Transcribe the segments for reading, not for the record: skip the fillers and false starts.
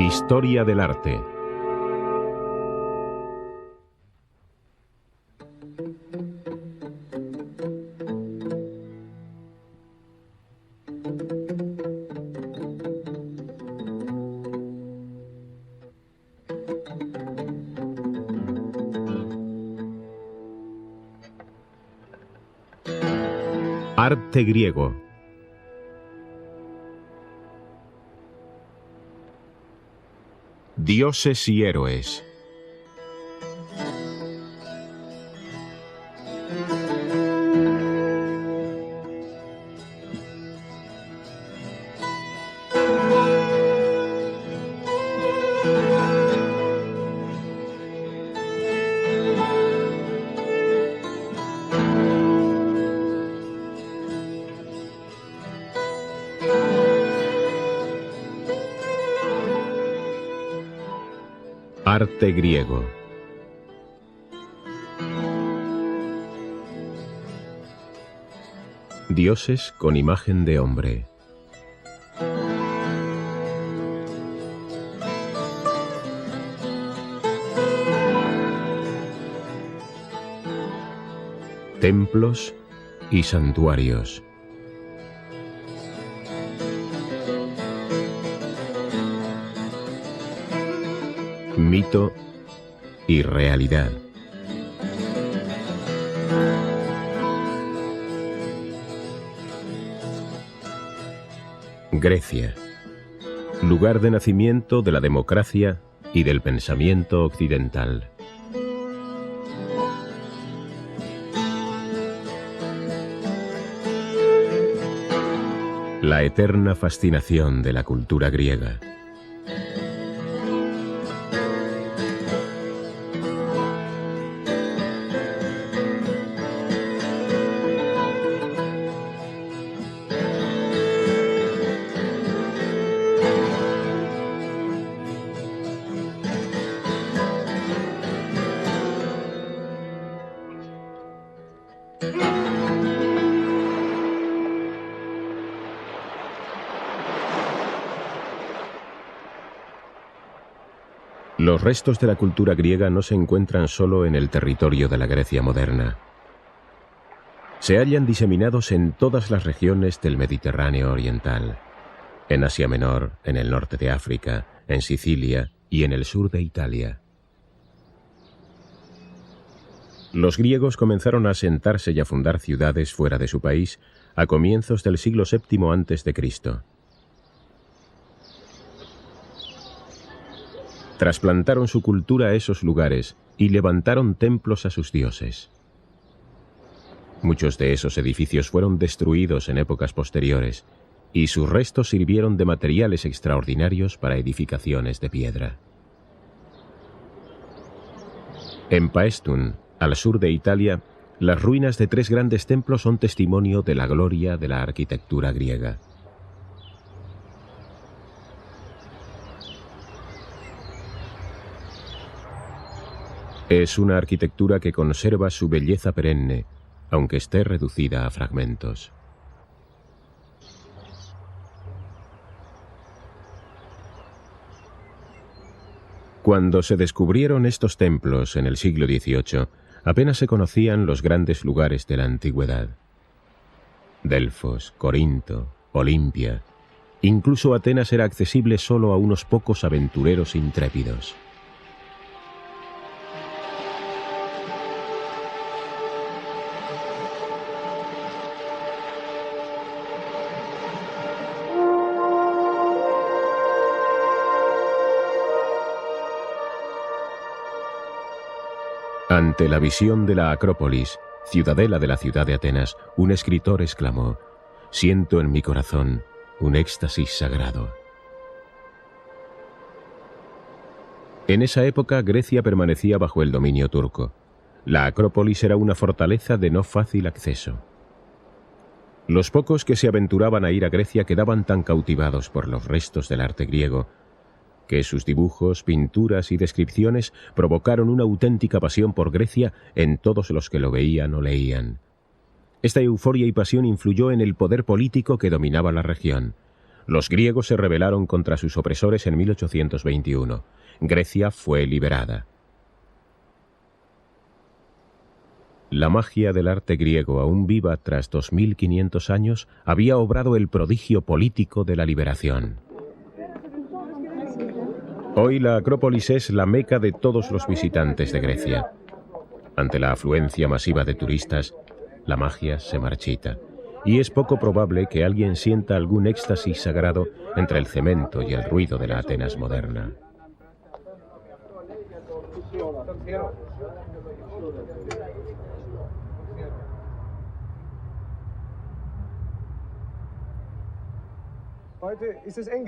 Historia del arte. Arte griego. Dioses y héroes. Arte griego. Dioses con imagen de hombre. Templos y santuarios. Mito y realidad. Grecia, lugar de nacimiento de la democracia y del pensamiento occidental. La eterna fascinación de la cultura griega. Los restos de la cultura griega no se encuentran solo en el territorio de la Grecia moderna. Se hallan diseminados en todas las regiones del Mediterráneo oriental, en Asia Menor, en el norte de África, en Sicilia y en el sur de Italia. Los griegos comenzaron a asentarse y a fundar ciudades fuera de su país a comienzos del siglo VII a.C. Trasplantaron su cultura a esos lugares y levantaron templos a sus dioses. Muchos de esos edificios fueron destruidos en épocas posteriores y sus restos sirvieron de materiales extraordinarios para edificaciones de piedra. En Paestum, al sur de Italia, las ruinas de 3 grandes templos son testimonio de la gloria de la arquitectura griega. Es una arquitectura que conserva su belleza perenne, aunque esté reducida a fragmentos. Cuando se descubrieron estos templos en el siglo XVIII, apenas se conocían los grandes lugares de la antigüedad. Delfos, Corinto, Olimpia, incluso Atenas era accesible solo a unos pocos aventureros intrépidos. Ante la visión de la Acrópolis, ciudadela de la ciudad de Atenas, un escritor exclamó: «Siento en mi corazón un éxtasis sagrado». En esa época, Grecia permanecía bajo el dominio turco. La Acrópolis era una fortaleza de no fácil acceso. Los pocos que se aventuraban a ir a Grecia quedaban tan cautivados por los restos del arte griego que sus dibujos, pinturas y descripciones provocaron una auténtica pasión por Grecia en todos los que lo veían o leían. Esta euforia y pasión influyó en el poder político que dominaba la región. Los griegos se rebelaron contra sus opresores en 1821. Grecia fue liberada. La magia del arte griego, aún viva tras 2500 años, había obrado el prodigio político de la liberación. Hoy la Acrópolis es la meca de todos los visitantes de Grecia. Ante la afluencia masiva de turistas, la magia se marchita, y es poco probable que alguien sienta algún éxtasis sagrado entre el cemento y el ruido de la Atenas moderna.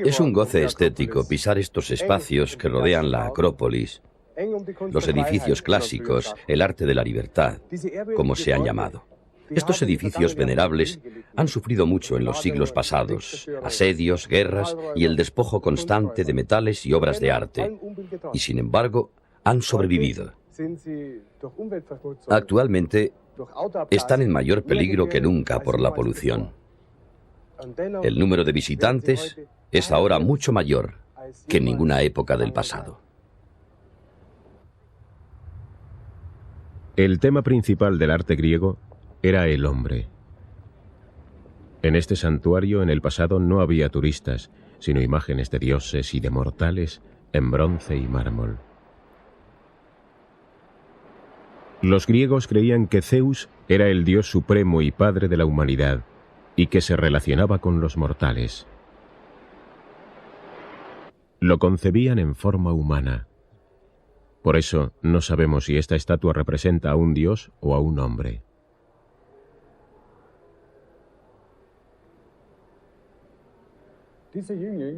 Es un goce estético pisar estos espacios que rodean la Acrópolis, los edificios clásicos, el arte de la libertad, como se han llamado. Estos edificios venerables han sufrido mucho en los siglos pasados, asedios, guerras y el despojo constante de metales y obras de arte, y sin embargo han sobrevivido. Actualmente están en mayor peligro que nunca por la polución. El número de visitantes es ahora mucho mayor que en ninguna época del pasado. El tema principal del arte griego era el hombre. En este santuario en el pasado no había turistas, sino imágenes de dioses y de mortales en bronce y mármol. Los griegos creían que Zeus era el dios supremo y padre de la humanidad, y que se relacionaba con los mortales. Lo concebían en forma humana. Por eso no sabemos si esta estatua representa a un dios o a un hombre.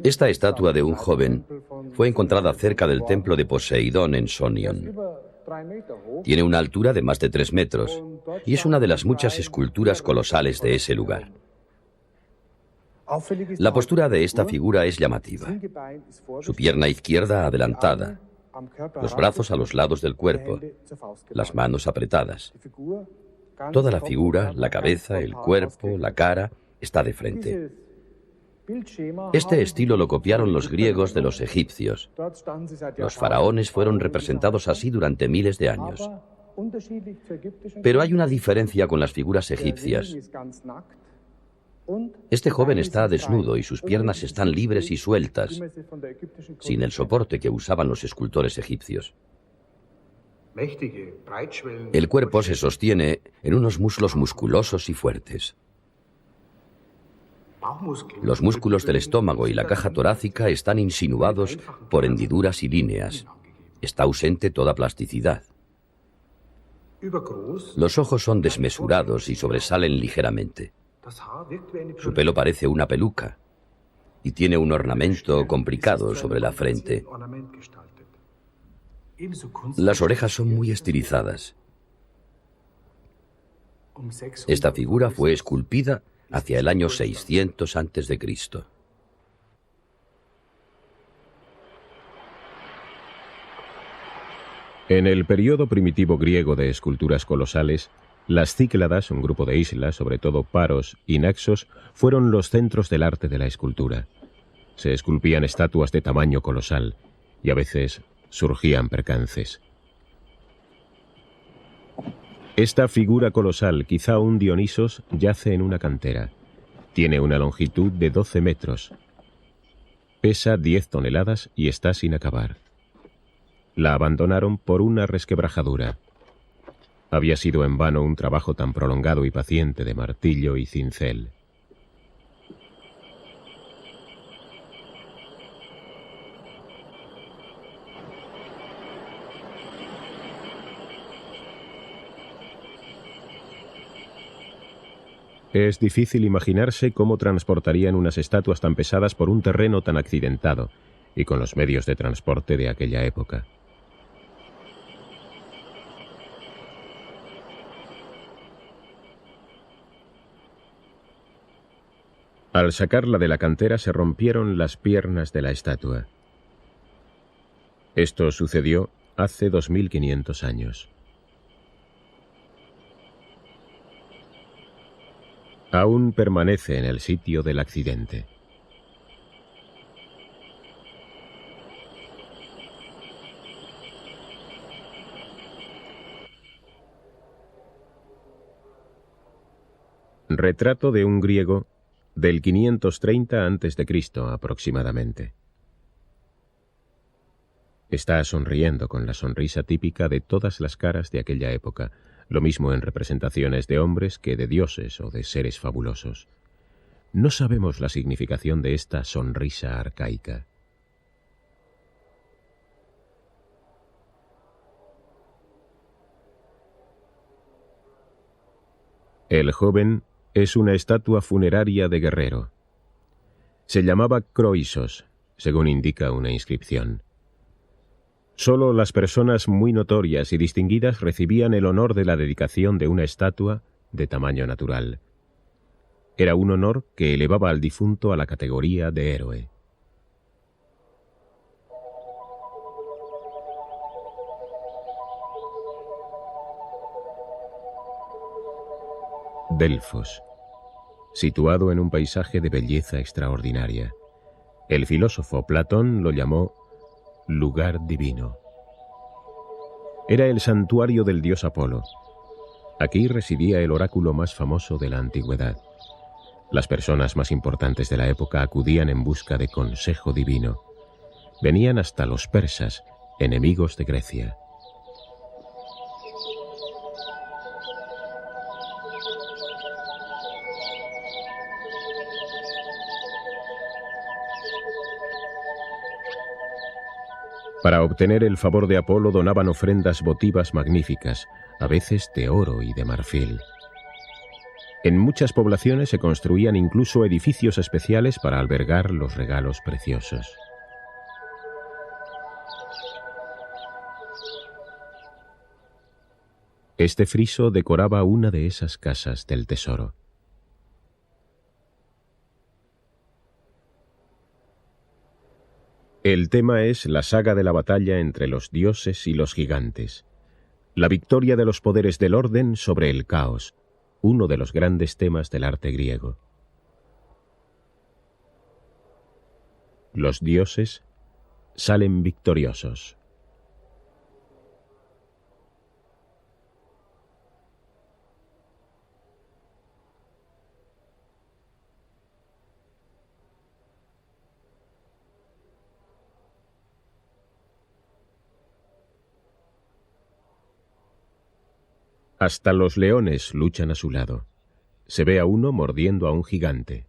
Esta estatua de un joven fue encontrada cerca del templo de Poseidón en Sonion. Tiene una altura de más de 3 metros y es una de las muchas esculturas colosales de ese lugar. La postura de esta figura es llamativa. Su pierna izquierda adelantada, los brazos a los lados del cuerpo, las manos apretadas. Toda la figura, la cabeza, el cuerpo, la cara, está de frente. Este estilo lo copiaron los griegos de los egipcios. Los faraones fueron representados así durante miles de años. Pero hay una diferencia con las figuras egipcias. Este joven está desnudo y sus piernas están libres y sueltas, sin el soporte que usaban los escultores egipcios. El cuerpo se sostiene en unos muslos musculosos y fuertes. Los músculos del estómago y la caja torácica están insinuados por hendiduras y líneas. Está ausente toda plasticidad. Los ojos son desmesurados y sobresalen ligeramente. Su pelo parece una peluca y tiene un ornamento complicado sobre la frente. Las orejas son muy estilizadas. Esta figura fue esculpida hacia el año 600 a.C. En el periodo primitivo griego de esculturas colosales, las Cícladas, un grupo de islas, sobre todo Paros y Naxos, fueron los centros del arte de la escultura. Se esculpían estatuas de tamaño colosal y a veces surgían percances. Esta figura colosal, quizá un Dionisos, yace en una cantera. Tiene una longitud de 12 metros. Pesa 10 toneladas y está sin acabar. La abandonaron por una resquebrajadura. Había sido en vano un trabajo tan prolongado y paciente de martillo y cincel. Es difícil imaginarse cómo transportarían unas estatuas tan pesadas por un terreno tan accidentado y con los medios de transporte de aquella época. Al sacarla de la cantera se rompieron las piernas de la estatua. Esto sucedió hace 2500 años. Aún permanece en el sitio del accidente. Retrato de un griego del 530 a.C. aproximadamente. Está sonriendo con la sonrisa típica de todas las caras de aquella época, lo mismo en representaciones de hombres que de dioses o de seres fabulosos. No sabemos la significación de esta sonrisa arcaica. El joven es una estatua funeraria de guerrero. Se llamaba Croisos, según indica una inscripción. Solo las personas muy notorias y distinguidas recibían el honor de la dedicación de una estatua de tamaño natural. Era un honor que elevaba al difunto a la categoría de héroe. Delfos, situado en un paisaje de belleza extraordinaria. El filósofo Platón lo llamó lugar divino. Era el santuario del dios Apolo. Aquí residía el oráculo más famoso de la antigüedad. Las personas más importantes de la época acudían en busca de consejo divino. Venían hasta los persas, enemigos de Grecia. Para obtener el favor de Apolo donaban ofrendas votivas magníficas, a veces de oro y de marfil. En muchas poblaciones se construían incluso edificios especiales para albergar los regalos preciosos. Este friso decoraba una de esas casas del tesoro. El tema es la saga de la batalla entre los dioses y los gigantes. La victoria de los poderes del orden sobre el caos, uno de los grandes temas del arte griego. Los dioses salen victoriosos. Hasta los leones luchan a su lado. Se ve a uno mordiendo a un gigante.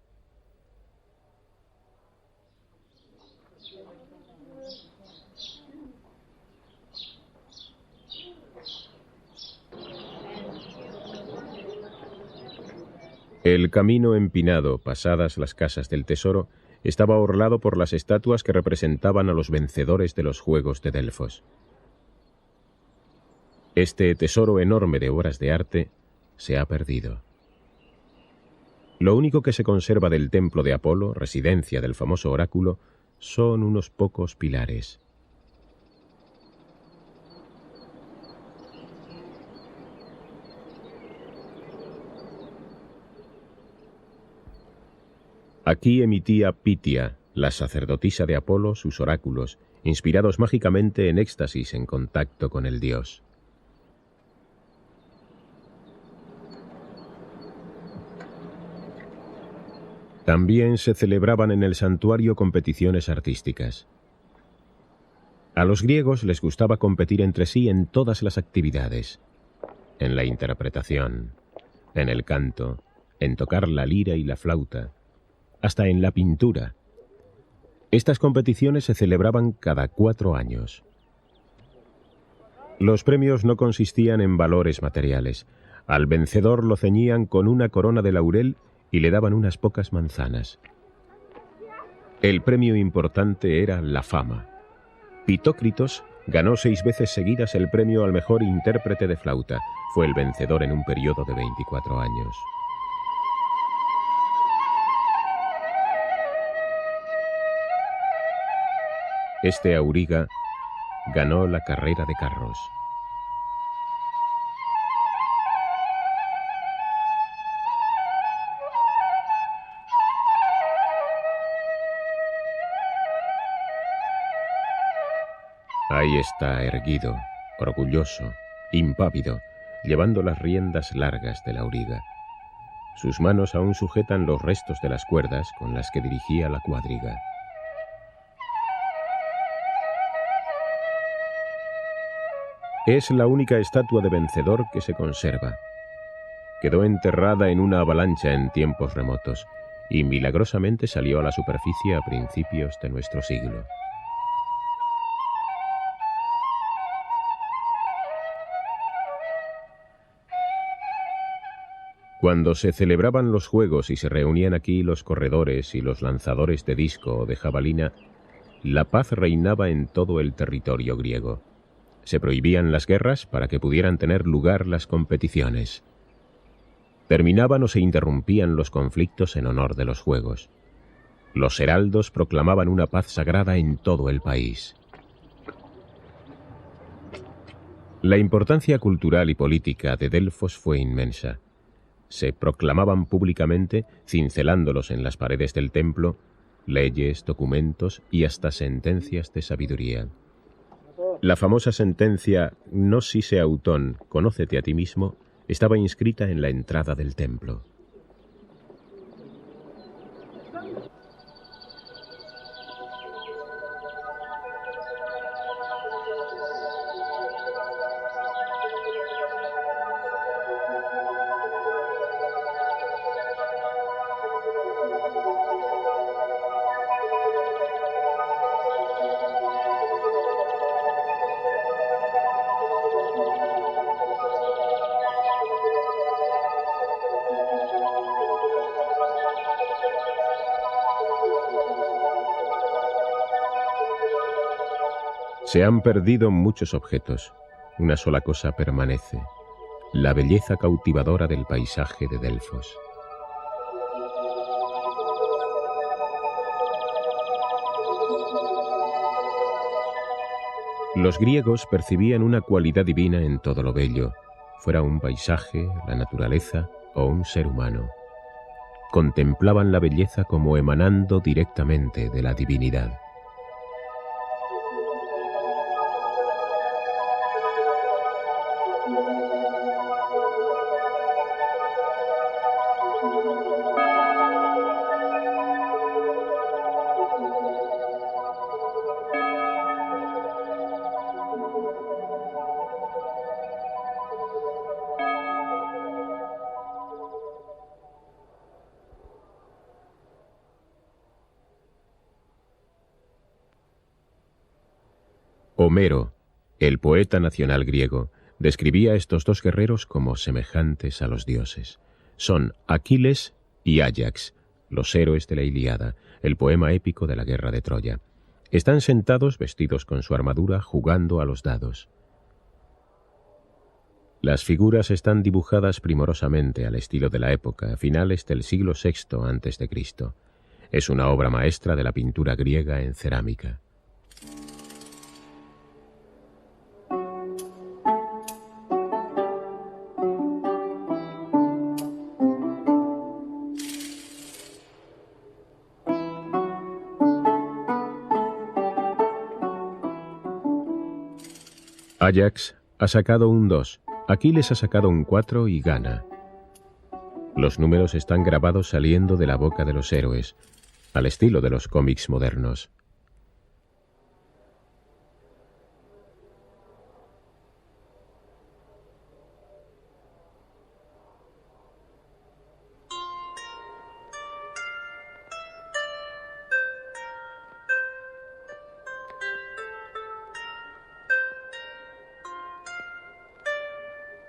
El camino empinado, pasadas las casas del tesoro, estaba orlado por las estatuas que representaban a los vencedores de los Juegos de Delfos. Este tesoro enorme de obras de arte se ha perdido. Lo único que se conserva del templo de Apolo, residencia del famoso oráculo, son unos pocos pilares. Aquí emitía Pitia, la sacerdotisa de Apolo, sus oráculos, inspirados mágicamente en éxtasis en contacto con el dios. También se celebraban en el santuario competiciones artísticas. A los griegos les gustaba competir entre sí en todas las actividades. En la interpretación, en el canto, en tocar la lira y la flauta, hasta en la pintura. Estas competiciones se celebraban cada 4 años. Los premios no consistían en valores materiales. Al vencedor lo ceñían con una corona de laurel y le daban unas pocas manzanas. El premio importante era la fama. Pitócritos ganó 6 veces seguidas el premio al mejor intérprete de flauta. Fue el vencedor en un periodo de 24 años. Este auriga ganó la carrera de carros. Ahí está erguido, orgulloso, impávido, llevando las riendas largas del auriga. Sus manos aún sujetan los restos de las cuerdas con las que dirigía la cuadriga. Es la única estatua de vencedor que se conserva. Quedó enterrada en una avalancha en tiempos remotos y milagrosamente salió a la superficie a principios de nuestro siglo. Cuando se celebraban los juegos y se reunían aquí los corredores y los lanzadores de disco o de jabalina, la paz reinaba en todo el territorio griego. Se prohibían las guerras para que pudieran tener lugar las competiciones. Terminaban o se interrumpían los conflictos en honor de los juegos. Los heraldos proclamaban una paz sagrada en todo el país. La importancia cultural y política de Delfos fue inmensa. Se proclamaban públicamente, cincelándolos en las paredes del templo, leyes, documentos y hasta sentencias de sabiduría. La famosa sentencia «Gnose autón, conócete a ti mismo», estaba inscrita en la entrada del templo. Se han perdido muchos objetos. Una sola cosa permanece: la belleza cautivadora del paisaje de Delfos. Los griegos percibían una cualidad divina en todo lo bello, fuera un paisaje, la naturaleza o un ser humano. Contemplaban la belleza como emanando directamente de la divinidad. Homero, el poeta nacional griego, describía a estos dos guerreros como semejantes a los dioses. Son Aquiles y Áyax, los héroes de la Ilíada, el poema épico de la guerra de Troya. Están sentados, vestidos con su armadura, jugando a los dados. Las figuras están dibujadas primorosamente al estilo de la época, a finales del siglo VI a.C. Es una obra maestra de la pintura griega en cerámica. Áyax ha sacado un 2, Aquiles ha sacado un 4 y gana. Los números están grabados saliendo de la boca de los héroes, al estilo de los cómics modernos.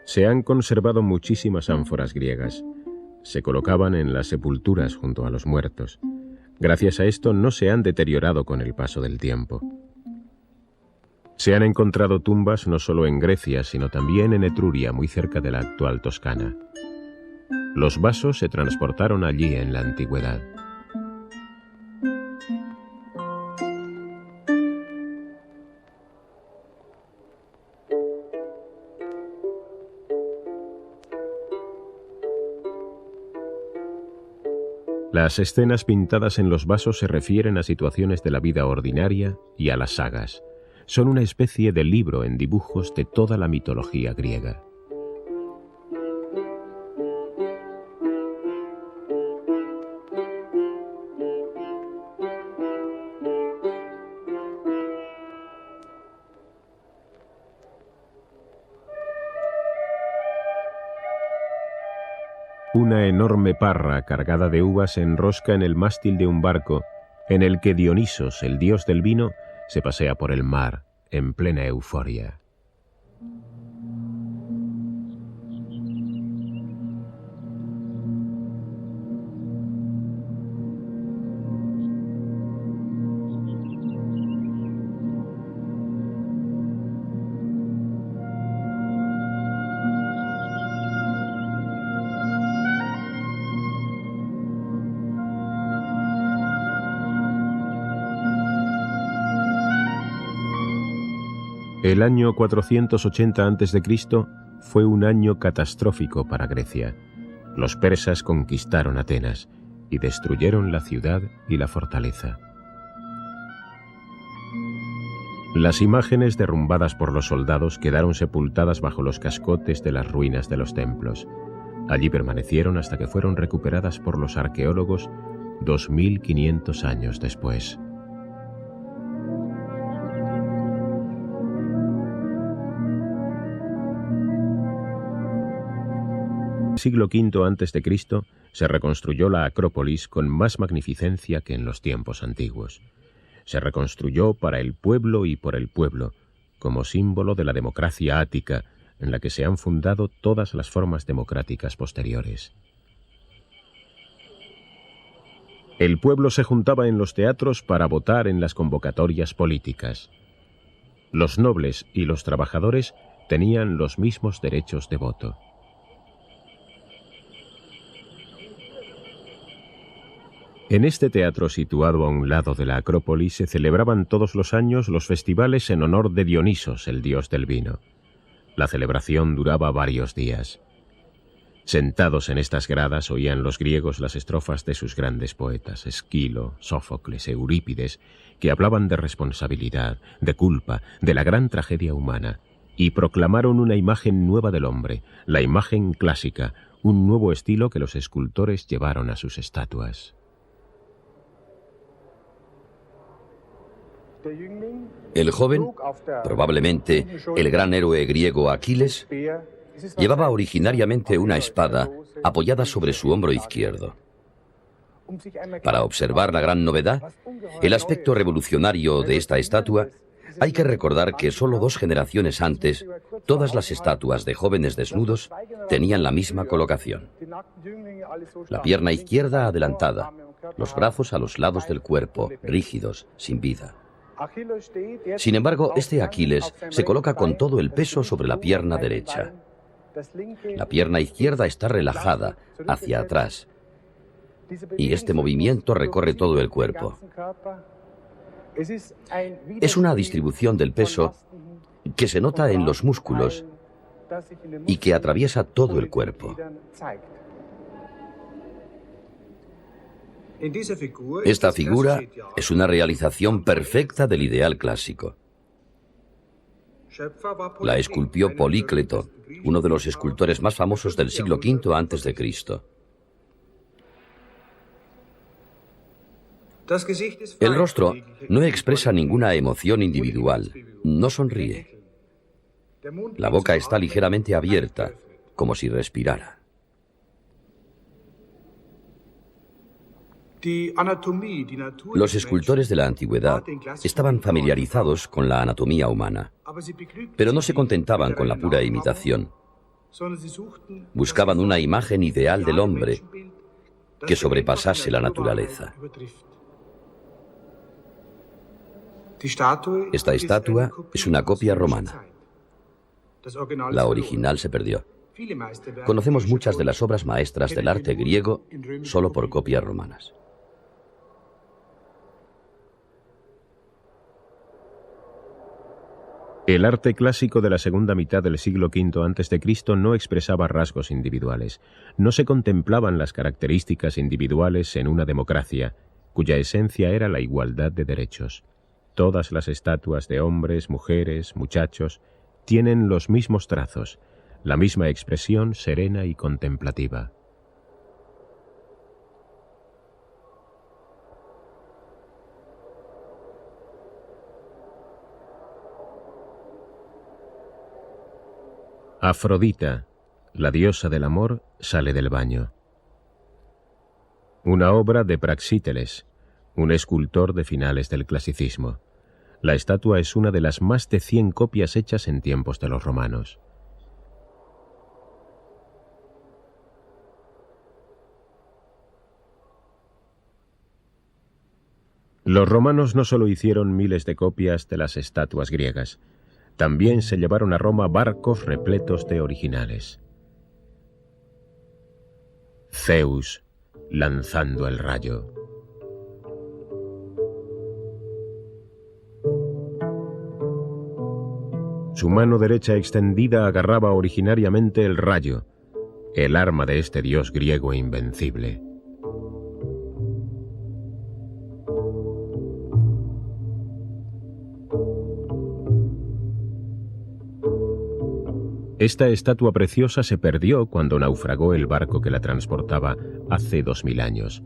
Se han conservado muchísimas ánforas griegas. Se colocaban en las sepulturas junto a los muertos. Gracias a esto no se han deteriorado con el paso del tiempo. Se han encontrado tumbas no solo en Grecia, sino también en Etruria, muy cerca de la actual Toscana. Los vasos se transportaron allí en la antigüedad. Las escenas pintadas en los vasos se refieren a situaciones de la vida ordinaria y a las sagas. Son una especie de libro en dibujos de toda la mitología griega. Una enorme parra cargada de uvas se enrosca en el mástil de un barco en el que Dionisos, el dios del vino, se pasea por el mar en plena euforia. El año 480 a.C. fue un año catastrófico para Grecia. Los persas conquistaron Atenas y destruyeron la ciudad y la fortaleza. Las imágenes derrumbadas por los soldados quedaron sepultadas bajo los cascotes de las ruinas de los templos. Allí permanecieron hasta que fueron recuperadas por los arqueólogos 2500 años después. Siglo V a.C. se reconstruyó la Acrópolis con más magnificencia que en los tiempos antiguos. Se reconstruyó para el pueblo y por el pueblo, como símbolo de la democracia ática, en la que se han fundado todas las formas democráticas posteriores. El pueblo se juntaba en los teatros para votar en las convocatorias políticas. Los nobles y los trabajadores tenían los mismos derechos de voto. En este teatro situado a un lado de la Acrópolis se celebraban todos los años los festivales en honor de Dionisos, el dios del vino. La celebración duraba varios días. Sentados en estas gradas oían los griegos las estrofas de sus grandes poetas, Esquilo, Sófocles, Eurípides, que hablaban de responsabilidad, de culpa, de la gran tragedia humana, y proclamaron una imagen nueva del hombre, la imagen clásica, un nuevo estilo que los escultores llevaron a sus estatuas. El joven, probablemente el gran héroe griego Aquiles, llevaba originariamente una espada apoyada sobre su hombro izquierdo. Para observar la gran novedad, el aspecto revolucionario de esta estatua, hay que recordar que solo 2 generaciones antes, todas las estatuas de jóvenes desnudos tenían la misma colocación. La pierna izquierda adelantada, los brazos a los lados del cuerpo, rígidos, sin vida. Sin embargo, este Aquiles se coloca con todo el peso sobre la pierna derecha. La pierna izquierda está relajada, hacia atrás, y este movimiento recorre todo el cuerpo. Es una distribución del peso que se nota en los músculos y que atraviesa todo el cuerpo. Esta figura es una realización perfecta del ideal clásico. La esculpió Polícleto, uno de los escultores más famosos del siglo V a.C. El rostro no expresa ninguna emoción individual, no sonríe. La boca está ligeramente abierta, como si respirara. Los escultores de la antigüedad estaban familiarizados con la anatomía humana, pero no se contentaban con la pura imitación. Buscaban una imagen ideal del hombre que sobrepasase la naturaleza. Esta estatua es una copia romana. La original se perdió. Conocemos muchas de las obras maestras del arte griego solo por copias romanas. El arte clásico de la segunda mitad del siglo V a.C. no expresaba rasgos individuales. No se contemplaban las características individuales en una democracia, cuya esencia era la igualdad de derechos. Todas las estatuas de hombres, mujeres, muchachos, tienen los mismos trazos, la misma expresión serena y contemplativa. Afrodita, la diosa del amor, sale del baño. Una obra de Praxíteles, un escultor de finales del clasicismo. La estatua es una de las más de 100 copias hechas en tiempos de los romanos. Los romanos no solo hicieron miles de copias de las estatuas griegas, también se llevaron a Roma barcos repletos de originales. Zeus lanzando el rayo. Su mano derecha extendida agarraba originariamente el rayo, el arma de este dios griego invencible. Esta estatua preciosa se perdió cuando naufragó el barco que la transportaba hace 2000 años.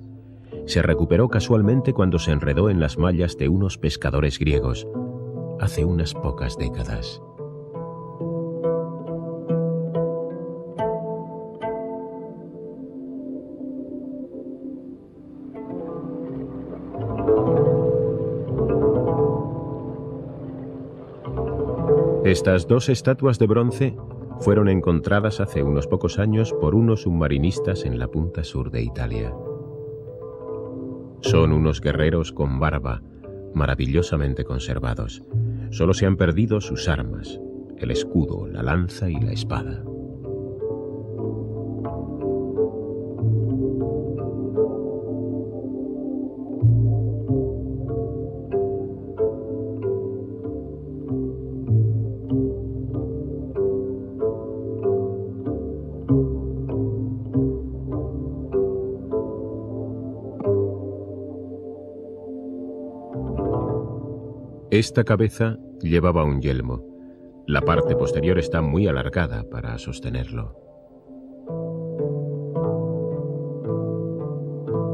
Se recuperó casualmente cuando se enredó en las mallas de unos pescadores griegos, hace unas pocas décadas. Estas dos estatuas de bronce fueron encontradas hace unos pocos años por unos submarinistas en la punta sur de Italia. Son unos guerreros con barba, maravillosamente conservados. Solo se han perdido sus armas, el escudo, la lanza y la espada. Esta cabeza llevaba un yelmo. La parte posterior está muy alargada para sostenerlo.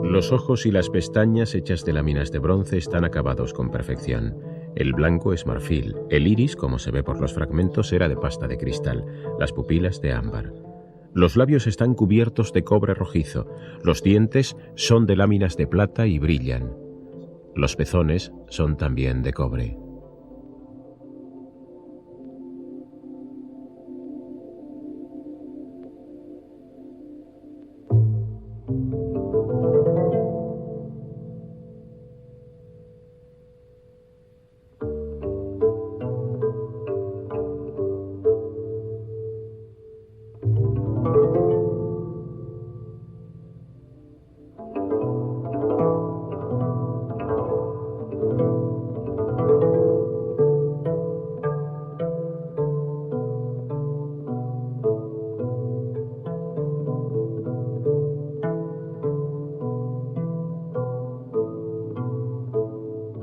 Los ojos y las pestañas hechas de láminas de bronce están acabados con perfección. El blanco es marfil, el iris, como se ve por los fragmentos, era de pasta de cristal, las pupilas de ámbar. Los labios están cubiertos de cobre rojizo, los dientes son de láminas de plata y brillan. Los pezones son también de cobre.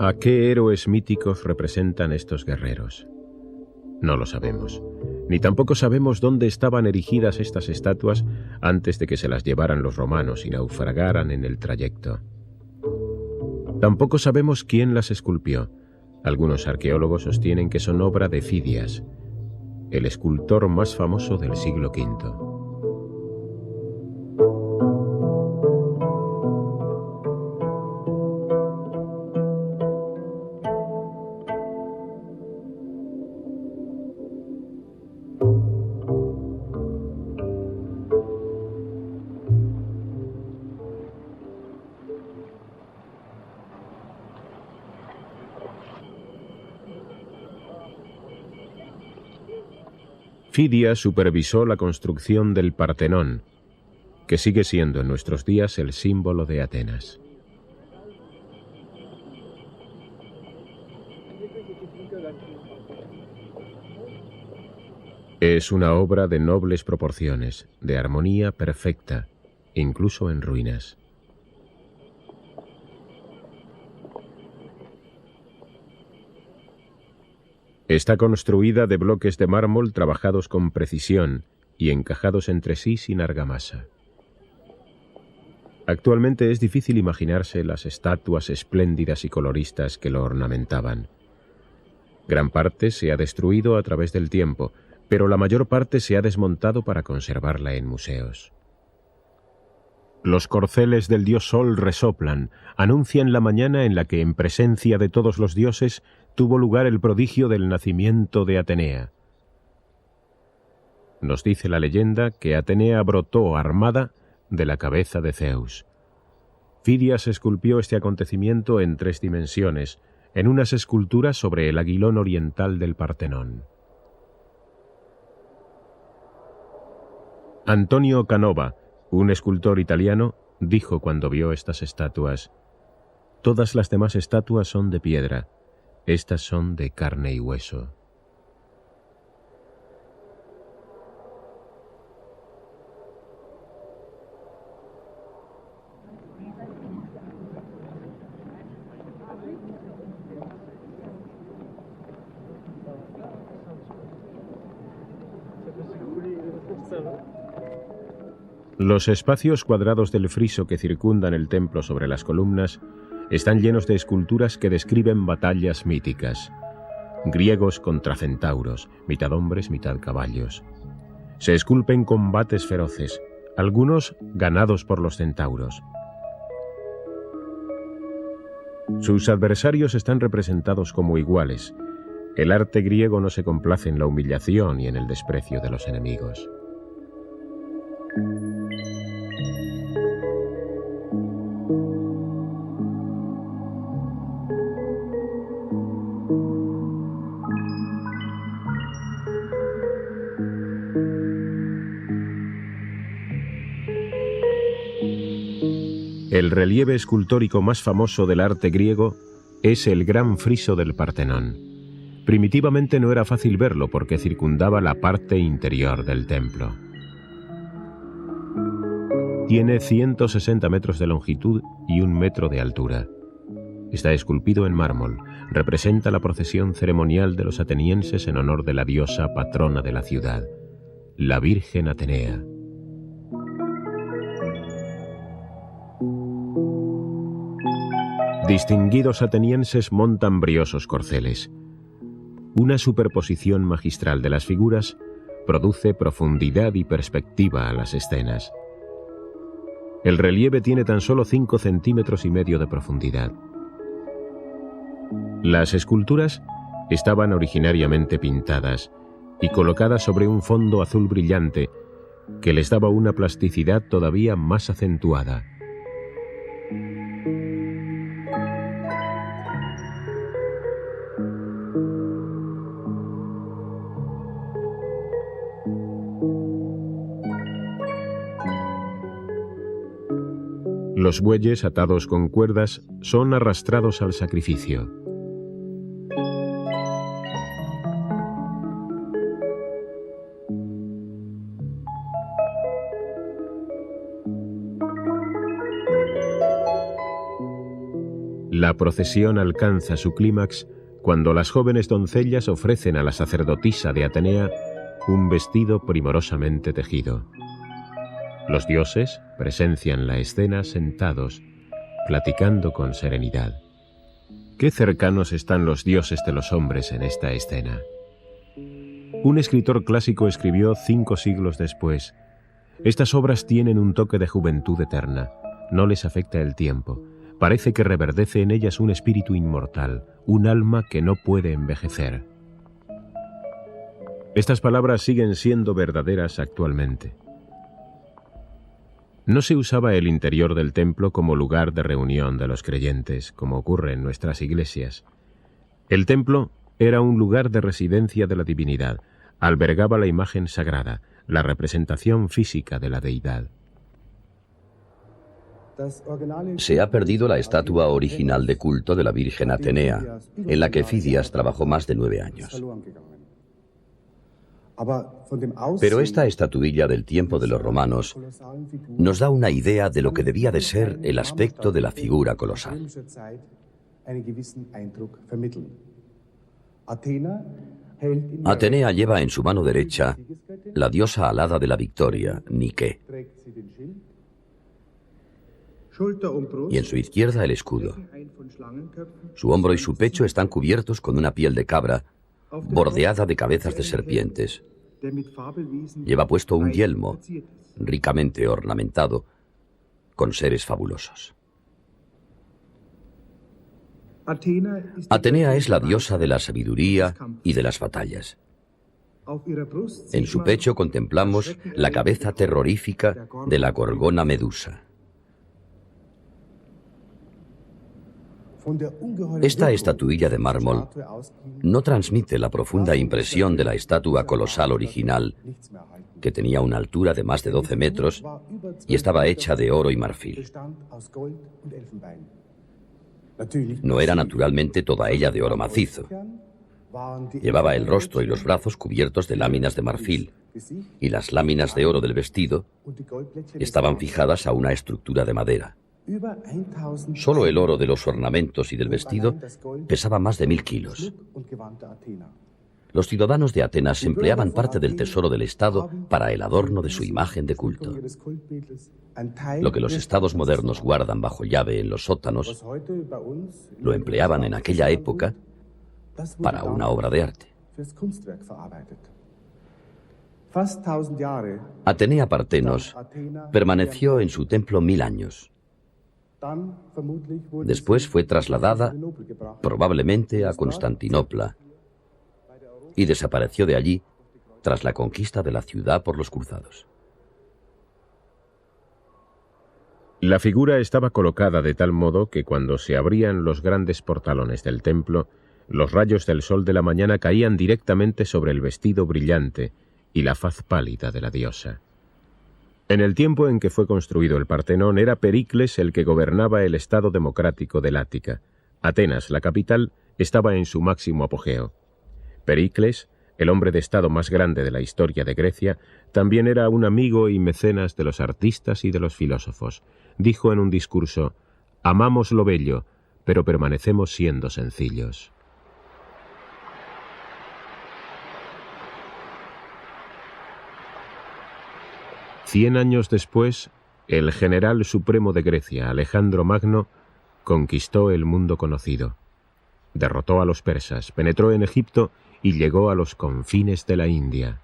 ¿A qué héroes míticos representan estos guerreros? No lo sabemos, ni tampoco sabemos dónde estaban erigidas estas estatuas antes de que se las llevaran los romanos y naufragaran en el trayecto. Tampoco sabemos quién las esculpió. Algunos arqueólogos sostienen que son obra de Fidias, el escultor más famoso del siglo V. Fidias supervisó la construcción del Partenón, que sigue siendo en nuestros días el símbolo de Atenas. Es una obra de nobles proporciones, de armonía perfecta, incluso en ruinas. Está construida de bloques de mármol trabajados con precisión y encajados entre sí sin argamasa. Actualmente es difícil imaginarse las estatuas espléndidas y coloristas que lo ornamentaban. Gran parte se ha destruido a través del tiempo, pero la mayor parte se ha desmontado para conservarla en museos. Los corceles del dios Sol resoplan, anuncian la mañana en la que, en presencia de todos los dioses, tuvo lugar el prodigio del nacimiento de Atenea. Nos dice la leyenda que Atenea brotó armada de la cabeza de Zeus. Fidias esculpió este acontecimiento en 3 dimensiones, en unas esculturas sobre el aguilón oriental del Partenón. Antonio Canova, un escultor italiano, dijo cuando vio estas estatuas: «Todas las demás estatuas son de piedra, estas son de carne y hueso». Los espacios cuadrados del friso que circundan el templo sobre las columnas están llenos de esculturas que describen batallas míticas. Griegos contra centauros, mitad hombres, mitad caballos. Se esculpen combates feroces, algunos ganados por los centauros. Sus adversarios están representados como iguales. El arte griego no se complace en la humillación y en el desprecio de los enemigos. El relieve escultórico más famoso del arte griego es el gran friso del Partenón. Primitivamente no era fácil verlo porque circundaba la parte interior del templo. Tiene 160 metros de longitud y 1 metro de altura. Está esculpido en mármol. Representa la procesión ceremonial de los atenienses en honor de la diosa patrona de la ciudad, la Virgen Atenea. Distinguidos atenienses montan briosos corceles. Una superposición magistral de las figuras produce profundidad y perspectiva a las escenas. El relieve tiene tan solo 5,5 centímetros de profundidad. Las esculturas estaban originariamente pintadas y colocadas sobre un fondo azul brillante que les daba una plasticidad todavía más acentuada. Los bueyes atados con cuerdas son arrastrados al sacrificio. La procesión alcanza su clímax cuando las jóvenes doncellas ofrecen a la sacerdotisa de Atenea un vestido primorosamente tejido. Los dioses presencian la escena sentados, platicando con serenidad. Qué cercanos están los dioses de los hombres en esta escena. Un escritor clásico escribió 5 siglos después: «Estas obras tienen un toque de juventud eterna, no les afecta el tiempo, parece que reverdece en ellas un espíritu inmortal, un alma que no puede envejecer». Estas palabras siguen siendo verdaderas actualmente. No se usaba el interior del templo como lugar de reunión de los creyentes, como ocurre en nuestras iglesias. El templo era un lugar de residencia de la divinidad, albergaba la imagen sagrada, la representación física de la deidad. Se ha perdido la estatua original de culto de la Virgen Atenea, en la que Fidias trabajó más de 9 años. Pero esta estatuilla del tiempo de los romanos nos da una idea de lo que debía de ser el aspecto de la figura colosal. Atenea lleva en su mano derecha la diosa alada de la victoria, Nike, y en su izquierda el escudo. Su hombro y su pecho están cubiertos con una piel de cabra bordeada de cabezas de serpientes. Lleva puesto un yelmo ricamente ornamentado con seres fabulosos. Atenea es la diosa de la sabiduría y de las batallas. En su pecho contemplamos la cabeza terrorífica de la gorgona Medusa. Esta estatuilla de mármol no transmite la profunda impresión de la estatua colosal original, que tenía una altura de más de 12 metros y estaba hecha de oro y marfil. No era naturalmente toda ella de oro macizo. Llevaba el rostro y los brazos cubiertos de láminas de marfil, y las láminas de oro del vestido estaban fijadas a una estructura de madera. Solo el oro de los ornamentos y del vestido pesaba más de 1000 kilos. Los ciudadanos de Atenas empleaban parte del tesoro del Estado para el adorno de su imagen de culto. Lo que los estados modernos guardan bajo llave en los sótanos, lo empleaban en aquella época para una obra de arte. Atenea Partenos permaneció en su templo 1000 años. Después fue trasladada, probablemente a Constantinopla, y desapareció de allí tras la conquista de la ciudad por los cruzados. La figura estaba colocada de tal modo que cuando se abrían los grandes portalones del templo, los rayos del sol de la mañana caían directamente sobre el vestido brillante y la faz pálida de la diosa. En el tiempo en que fue construido el Partenón era Pericles el que gobernaba el estado democrático del Ática. Atenas, la capital, estaba en su máximo apogeo. Pericles, el hombre de estado más grande de la historia de Grecia, también era un amigo y mecenas de los artistas y de los filósofos. Dijo en un discurso: «Amamos lo bello, pero permanecemos siendo sencillos». Cien años después, el general supremo de Grecia, Alejandro Magno, conquistó el mundo conocido. Derrotó a los persas, penetró en Egipto y llegó a los confines de la India.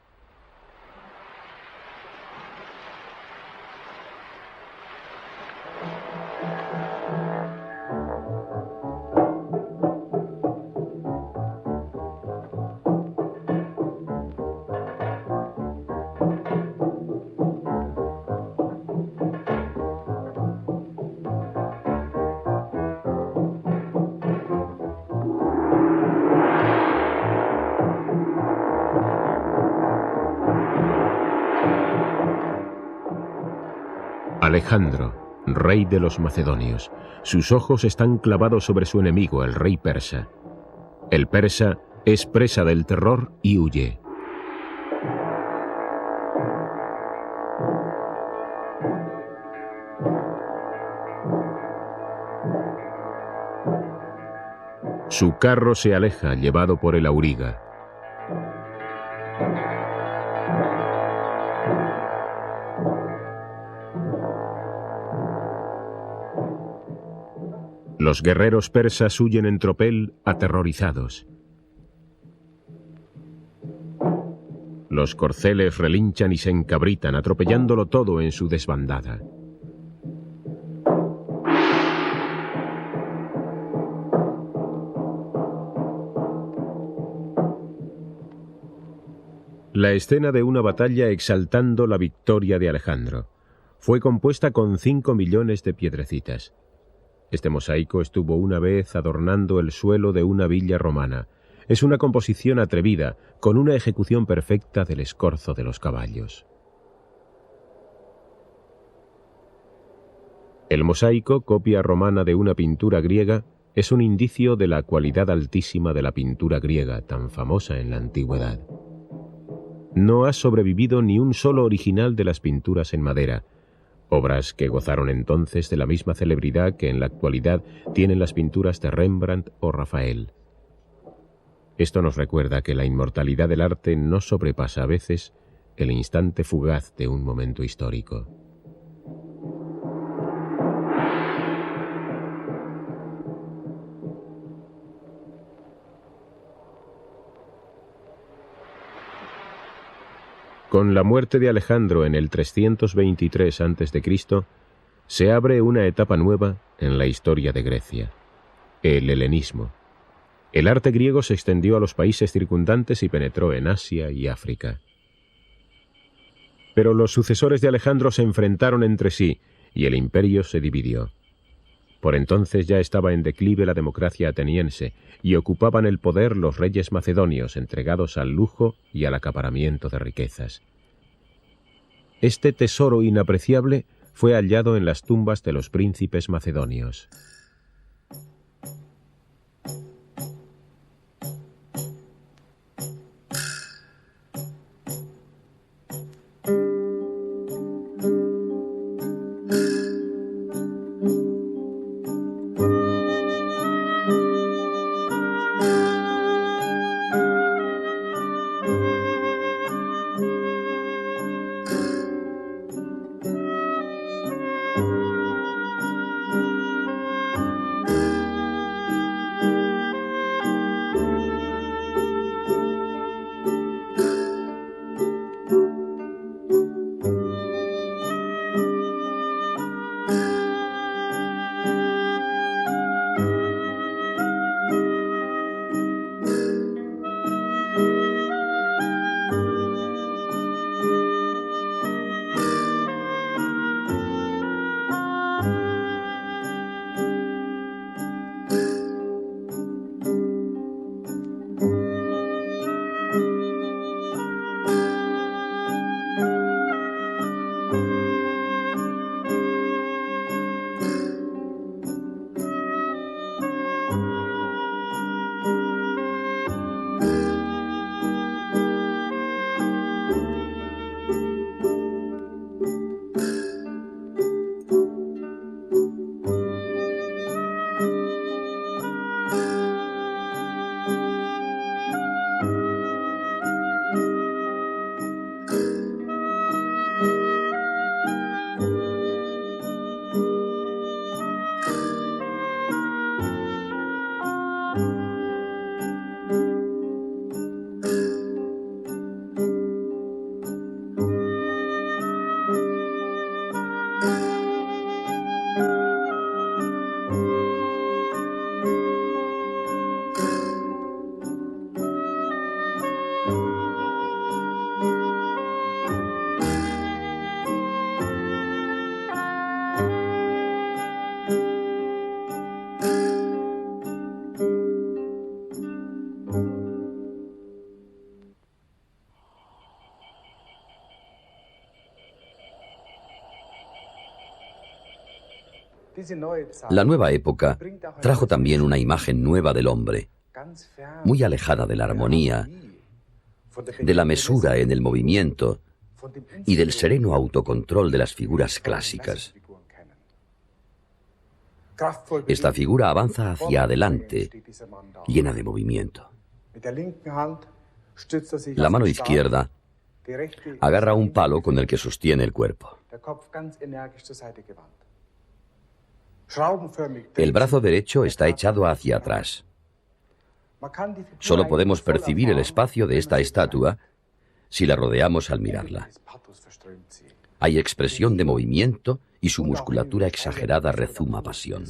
Alejandro, rey de los macedonios. Sus ojos están clavados sobre su enemigo, el rey persa. El persa es presa del terror y huye. Su carro se aleja, llevado por el auriga. Los guerreros persas huyen en tropel, aterrorizados. Los corceles relinchan y se encabritan, atropellándolo todo en su desbandada. La escena de una batalla exaltando la victoria de Alejandro. Fue compuesta con 5 millones de piedrecitas. Este mosaico estuvo una vez adornando el suelo de una villa romana. Es una composición atrevida, con una ejecución perfecta del escorzo de los caballos. El mosaico, copia romana de una pintura griega, es un indicio de la cualidad altísima de la pintura griega, tan famosa en la antigüedad. No ha sobrevivido ni un solo original de las pinturas en madera, obras que gozaron entonces de la misma celebridad que en la actualidad tienen las pinturas de Rembrandt o Rafael. Esto nos recuerda que la inmortalidad del arte no sobrepasa a veces el instante fugaz de un momento histórico. Con la muerte de Alejandro en el 323 a.C., Se abre una etapa nueva en la historia de Grecia, el helenismo. El arte griego se extendió a los países circundantes y penetró en Asia y África. Pero los sucesores de Alejandro se enfrentaron entre sí y el imperio se dividió. Por entonces ya estaba en declive la democracia ateniense y ocupaban el poder los reyes macedonios entregados al lujo y al acaparamiento de riquezas. Este tesoro inapreciable fue hallado en las tumbas de los príncipes macedonios. La nueva época trajo también una imagen nueva del hombre, muy alejada de la armonía, de la mesura en el movimiento y del sereno autocontrol de las figuras clásicas. Esta figura avanza hacia adelante, llena de movimiento. La mano izquierda agarra un palo con el que sostiene el cuerpo. El brazo derecho está echado hacia atrás. Solo podemos percibir el espacio de esta estatua si la rodeamos al mirarla. Hay expresión de movimiento y su musculatura exagerada rezuma pasión.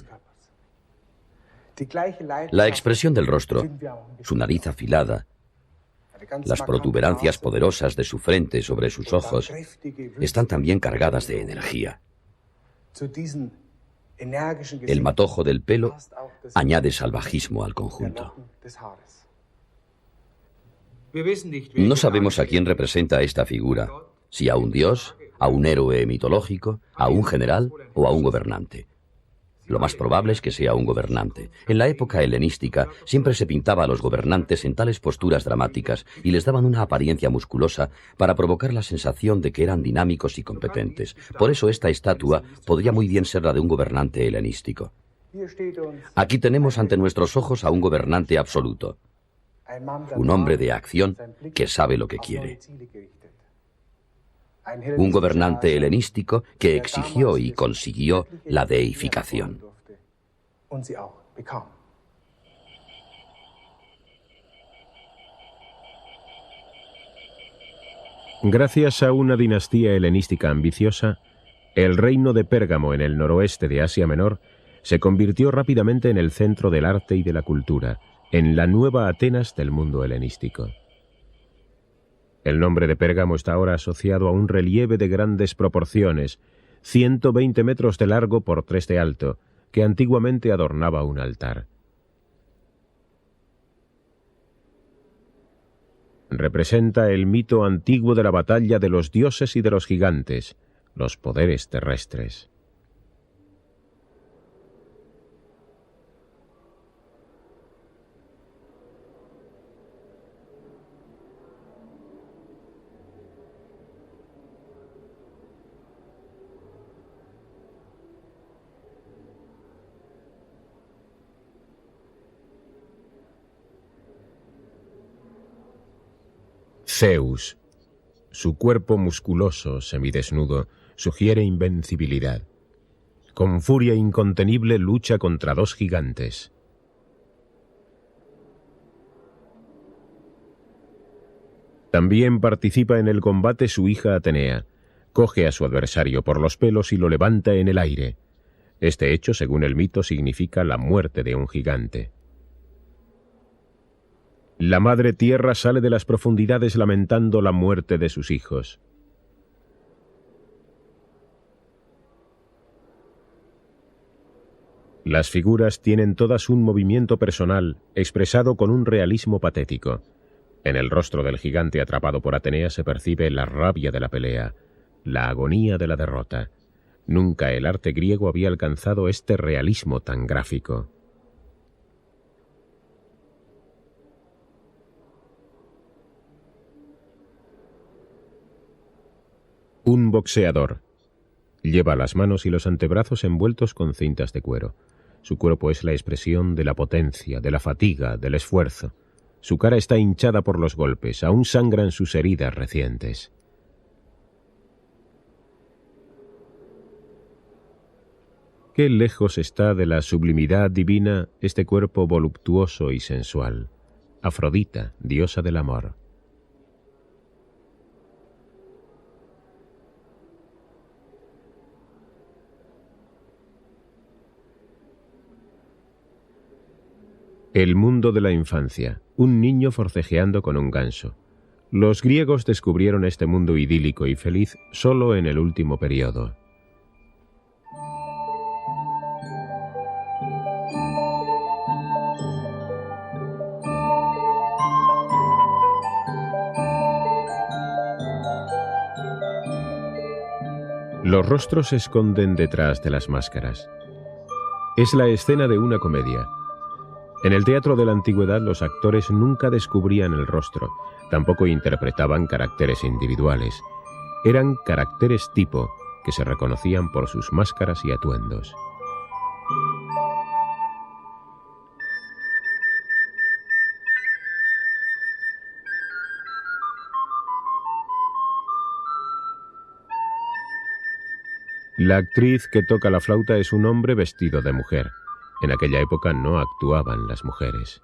La expresión del rostro, su nariz afilada, las protuberancias poderosas de su frente sobre sus ojos, están también cargadas de energía. El matojo del pelo añade salvajismo al conjunto. No sabemos a quién representa esta figura, si a un dios, a un héroe mitológico, a un general o a un gobernante. Lo más probable es que sea un gobernante. En la época helenística siempre se pintaba a los gobernantes en tales posturas dramáticas y les daban una apariencia musculosa para provocar la sensación de que eran dinámicos y competentes. Por eso esta estatua podría muy bien ser la de un gobernante helenístico. Aquí tenemos ante nuestros ojos a un gobernante absoluto, un hombre de acción que sabe lo que quiere. Un gobernante helenístico que exigió y consiguió la deificación. Gracias a una dinastía helenística ambiciosa, El reino de Pérgamo, en el noroeste de Asia Menor, se convirtió rápidamente en el centro del arte y de la cultura, en la nueva Atenas del mundo helenístico. El nombre de Pérgamo está ahora asociado a un relieve de grandes proporciones, 120 metros de largo por 3 de alto, que antiguamente adornaba un altar. Representa el mito antiguo de la batalla de los dioses y de los gigantes, los poderes terrestres. Zeus. Su cuerpo musculoso, semidesnudo, sugiere invencibilidad. Con furia incontenible lucha contra 2 gigantes. También participa en el combate su hija Atenea. Coge a su adversario por los pelos y lo levanta en el aire. Este hecho, según el mito, significa la muerte de un gigante. La madre tierra sale de las profundidades lamentando la muerte de sus hijos. Las figuras tienen todas un movimiento personal, expresado con un realismo patético. En el rostro del gigante atrapado por Atenea se percibe la rabia de la pelea, la agonía de la derrota. Nunca el arte griego había alcanzado este realismo tan gráfico. Un boxeador. Lleva las manos y los antebrazos envueltos con cintas de cuero. Su cuerpo es la expresión de la potencia, de la fatiga, del esfuerzo. Su cara está hinchada por los golpes, aún sangran sus heridas recientes. Qué lejos está de la sublimidad divina este cuerpo voluptuoso y sensual. Afrodita, diosa del amor. El mundo de la infancia, un niño forcejeando con un ganso. Los griegos descubrieron este mundo idílico y feliz solo en el último periodo. Los rostros se esconden detrás de las máscaras. Es la escena de una comedia. En el teatro de la antigüedad los actores nunca descubrían el rostro, tampoco interpretaban caracteres individuales. Eran caracteres tipo, que se reconocían por sus máscaras y atuendos. La actriz que toca la flauta es un hombre vestido de mujer. En aquella época no actuaban las mujeres.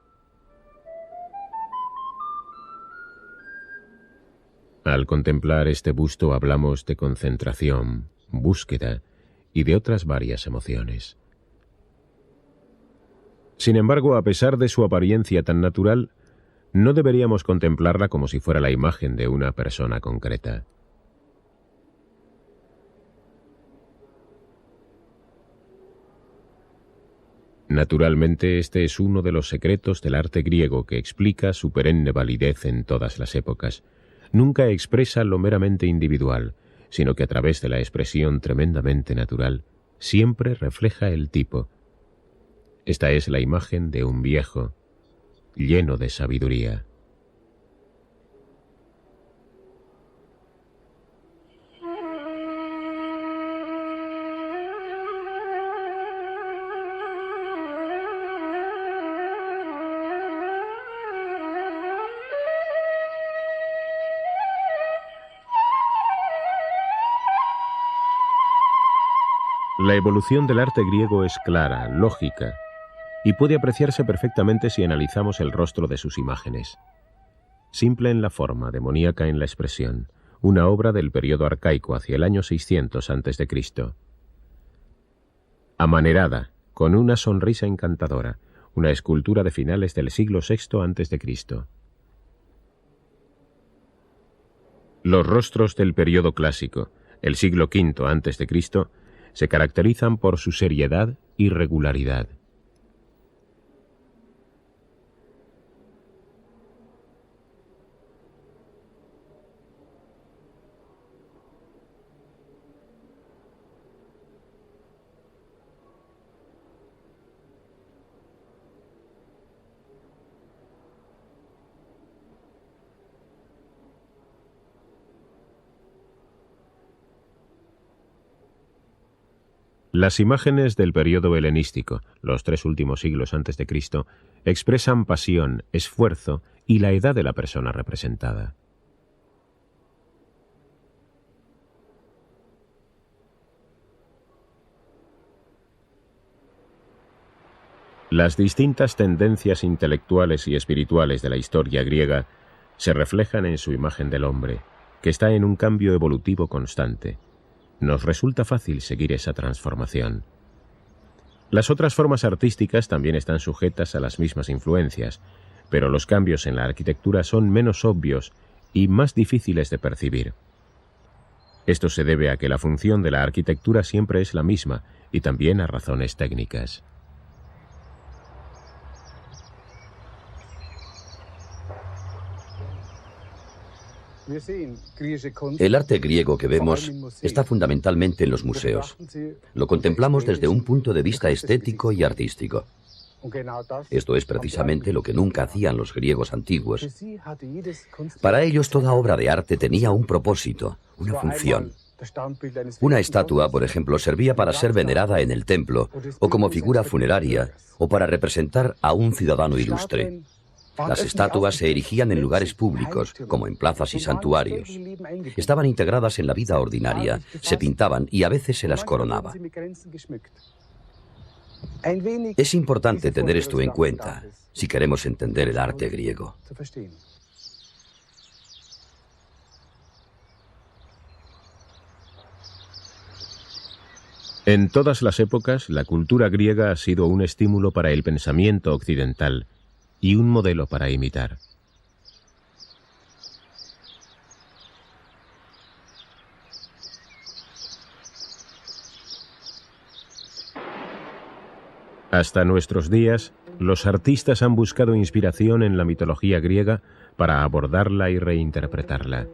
Al contemplar este busto hablamos de concentración, búsqueda y de otras varias emociones. Sin embargo, a pesar de su apariencia tan natural, no deberíamos contemplarla como si fuera la imagen de una persona concreta. Naturalmente, este es uno de los secretos del arte griego que explica su perenne validez en todas las épocas. Nunca expresa lo meramente individual, sino que a través de la expresión tremendamente natural, siempre refleja el tipo. Esta es la imagen de un viejo, lleno de sabiduría. La evolución del arte griego es clara, lógica, y puede apreciarse perfectamente si analizamos el rostro de sus imágenes. Simple en la forma, demoníaca en la expresión, una obra del periodo arcaico hacia el año 600 a.C. Amanerada, con una sonrisa encantadora, una escultura de finales del siglo VI a.C. Los rostros del periodo clásico, el siglo V a.C., se caracterizan por su seriedad y regularidad. Las imágenes del periodo helenístico, los 3 últimos siglos antes de Cristo, expresan pasión, esfuerzo y la edad de la persona representada. Las distintas tendencias intelectuales y espirituales de la historia griega se reflejan en su imagen del hombre, que está en un cambio evolutivo constante. Nos resulta fácil seguir esa transformación. Las otras formas artísticas también están sujetas a las mismas influencias, pero los cambios en la arquitectura son menos obvios y más difíciles de percibir. Esto se debe a que la función de la arquitectura siempre es la misma y también a razones técnicas. El arte griego que vemos está fundamentalmente en los museos. Lo contemplamos desde un punto de vista estético y artístico. Esto es precisamente lo que nunca hacían los griegos antiguos. Para ellos toda obra de arte tenía un propósito, una función. Una estatua, por ejemplo, servía para ser venerada en el templo, o como figura funeraria, o para representar a un ciudadano ilustre. Las estatuas se erigían en lugares públicos, como en plazas y santuarios. Estaban integradas en la vida ordinaria, se pintaban y a veces se las coronaba. Es importante tener esto en cuenta si queremos entender el arte griego. En todas las épocas, la cultura griega ha sido un estímulo para el pensamiento occidental y un modelo para imitar. Hasta nuestros días, los artistas han buscado inspiración en la mitología griega para abordarla y reinterpretarla.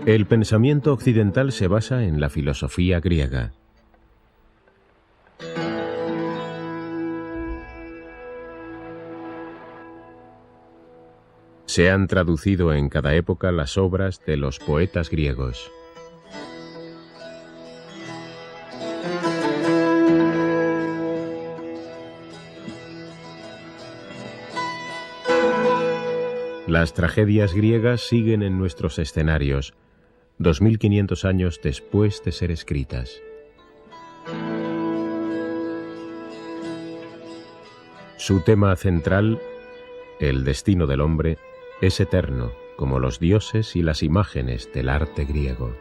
El pensamiento occidental se basa en la filosofía griega. Se han traducido en cada época las obras de los poetas griegos. Las tragedias griegas siguen en nuestros escenarios, 2500 años después de ser escritas. Su tema central, el destino del hombre, es eterno, como los dioses y las imágenes del arte griego.